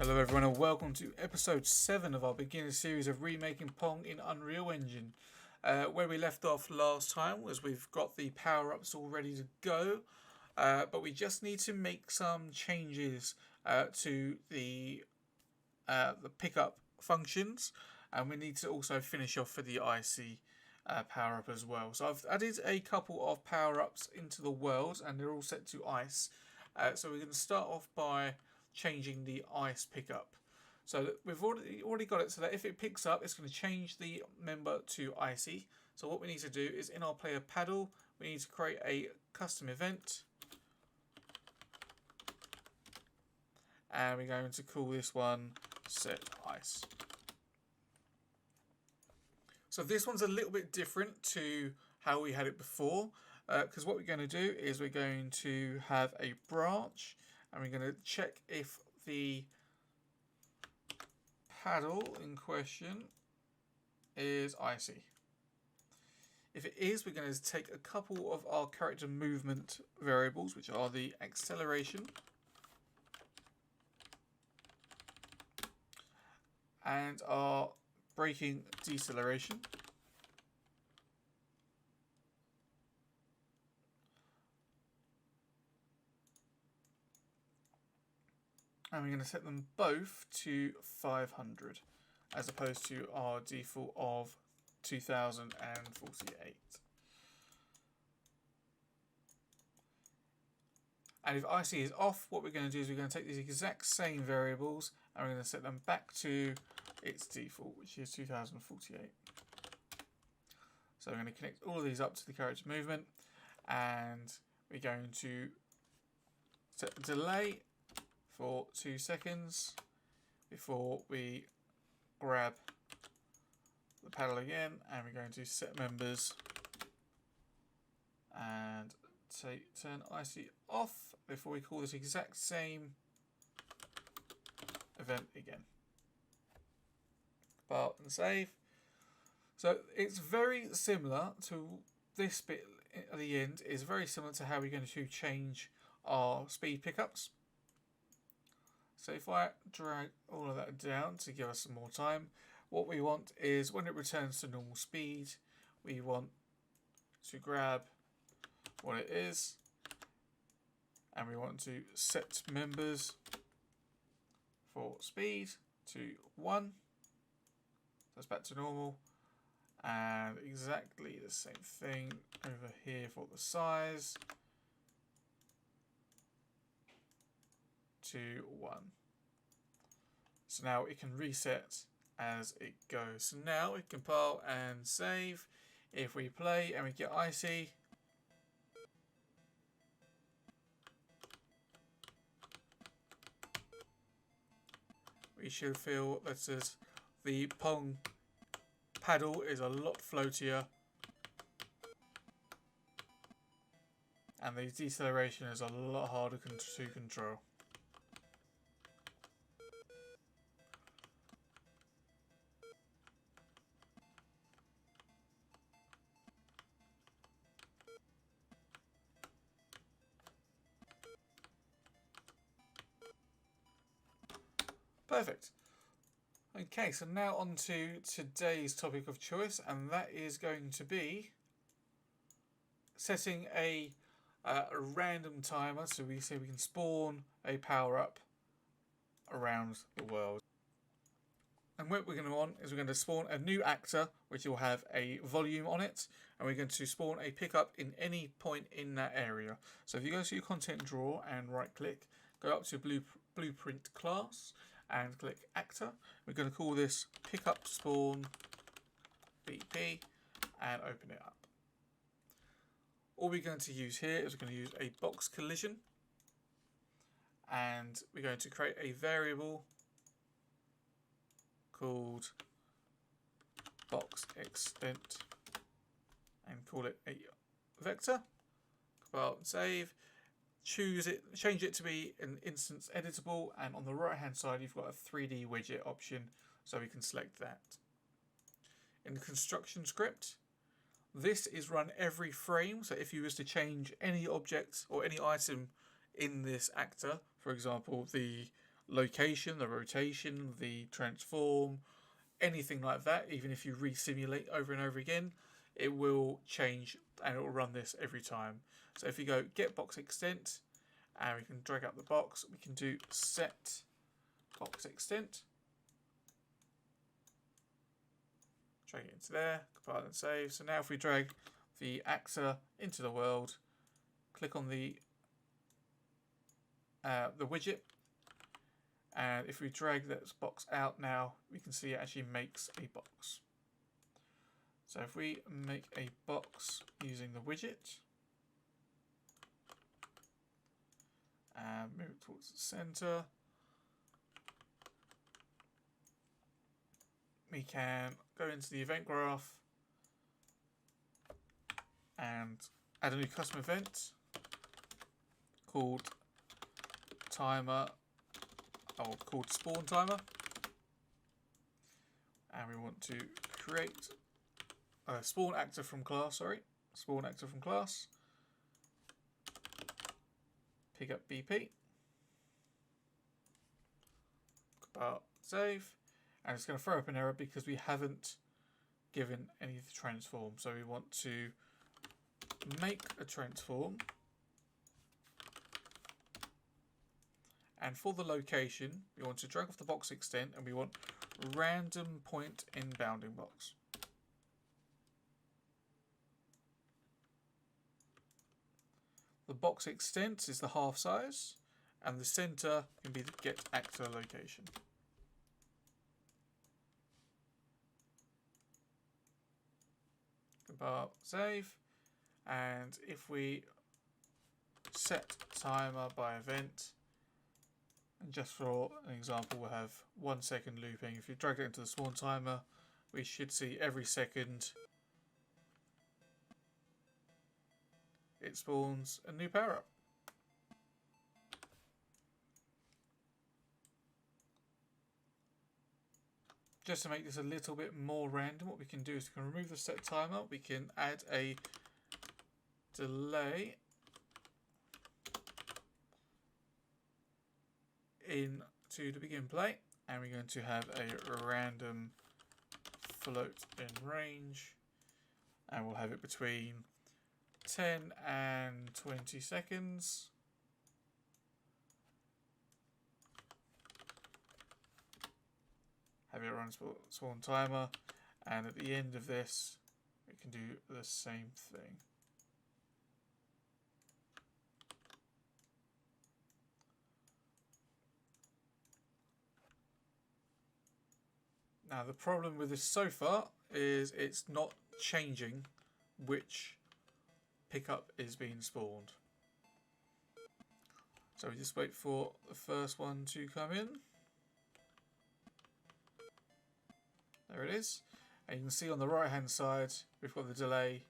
Hello everyone and welcome to episode 7 of our beginner series of remaking Pong in Unreal Engine. Where we left off last time was we've got the power-ups all ready to go, but we just need to make some changes to the pickup functions, and we need to also finish off for the icy power-up as well. So I've added a couple of power-ups into the world and they're all set to ice. So we're going to start off by changing the ice pickup. So we've already got it so that if it picks up, it's going to change the member to icy. So what we need to do is in our player paddle, we need to create a custom event. And we're going to call this one set ice. So this one's a little bit different to how we had it before, because what we're going to do is we're going to have a branch and we're going to check if the paddle in question is icy. If it is, we're going to take a couple of our character movement variables, which are the acceleration and our braking deceleration. And we're going to set them both to 500 as opposed to our default of 2048. And if icy is off, what we're going to do is we're going to take these exact same variables and we're going to set them back to its default, which is 2048. So we're going to connect all of these up to the character movement, and we're going to set a delay for 2 seconds before we grab the paddle again, and we're going to set members and turn icy off before we call this exact same event again. Compile and save. So it's very similar to this bit at the end, is very similar to how we're going to change our speed pickups. So if I drag all of that down to give us some more time, what we want is when it returns to normal speed, we want to grab what it is and we want to set members for speed to 1. So it's back to normal, and exactly the same thing over here for the size to 1. So now it can reset as it goes. So now we compile and save. If we play and we get icy, we should feel that says the Pong paddle is a lot floatier and the deceleration is a lot harder to control. Perfect. Okay, so now on to today's topic of choice, and that is going to be setting a random timer so we can spawn a power-up around the world. And what we're going to want is we're going to spawn a new actor, which will have a volume on it, and we're going to spawn a pickup in any point in that area. So if you go to your content drawer and right click, go up to blueprint class and click actor. We're going to call this pickup spawn BP and open it up. All we're going to use here is we're going to use a box collision, and we're going to create a variable called box extent and call it a vector. Compile and save. Change it to be an instance editable, and on the right hand side you've got a 3D widget option, so we can select that. In the construction script, this is run every frame, so if you was to change any object or any item in this actor, for example the location, the rotation, the transform, anything like that, even if you re-simulate over and over again, it will change and it will run this every time. So if you go get box extent, and we can drag out the box, we can do set box extent, drag it into there, compile and save. So now if we drag the actor into the world, click on the widget, and if we drag this box out now, we can see it actually makes a box. So if we make a box using the widget and move it towards the center, we can go into the event graph and add a new custom event called timer, or called spawn timer, and we want to create a spawn actor from class. Spawn actor from class. Pick up BP. Compile, save, and it's going to throw up an error because we haven't given any of the transform. So we want to make a transform, and for the location we want to drag off the box extent and we want random point in bounding box. The box extent is the half size and the center can be the get actor location. Compile, save, and if we set timer by event, and just for an example we'll have 1 second looping. If you drag it into the spawn timer, we should see every second it spawns a new power up. Just to make this a little bit more random, what we can do is we can remove the set timer, we can add a delay into the begin play, and we're going to have a random float in range, and we'll have it between 10 and 20 seconds. Have it run spawn timer, and at the end of this we can do the same thing. Now the problem with this so far is it's not changing which pickup is being spawned. So we just wait for the first one to come in. There it is. And you can see on the right hand side we've got the delay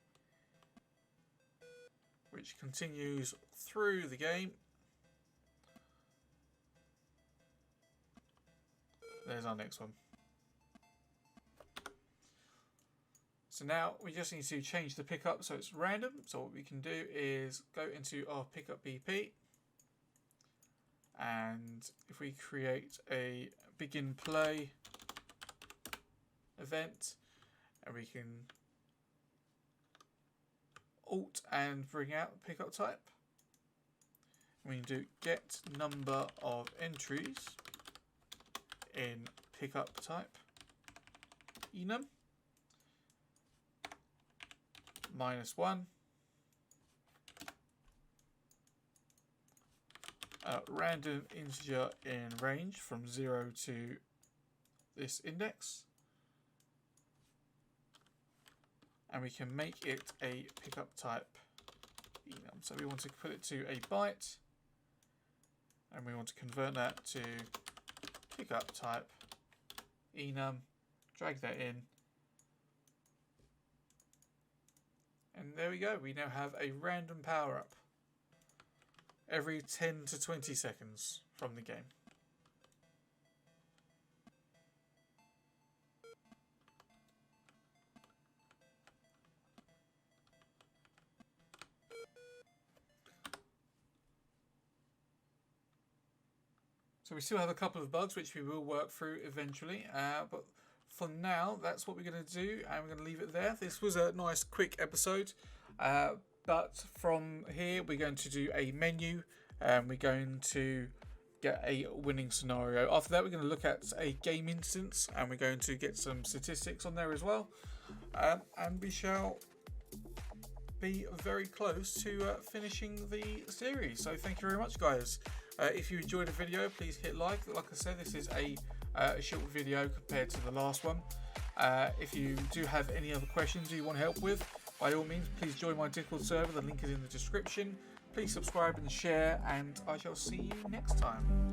which continues through the game. There's our next one. So now we just need to change the pickup so it's random. So what we can do is go into our pickup BP, and if we create a begin play event, and we can alt and bring out the pickup type, we can do get number of entries in pickup type enum -1, random integer in range from 0 to this index, and we can make it a pickup type enum. So we want to put it to a byte, and we want to convert that to pickup type enum, drag that in, and there we go. We now have a random power up every 10 to 20 seconds from the game. So we still have a couple of bugs which we will work through eventually, but for now that's what we're going to do, and we're going to leave it there. This was a nice quick episode, but from here we're going to do a menu, and we're going to get a winning scenario. After that we're going to look at a game instance, and we're going to get some statistics on there as well, and we shall be very close to finishing the series. So thank you very much, guys. If you enjoyed the video, please hit like. Like I said, this is a short video compared to the last one. If you do have any other questions you want help with, by all means please join my Discord server. The link is in the description. Please subscribe and share, and I shall see you next time.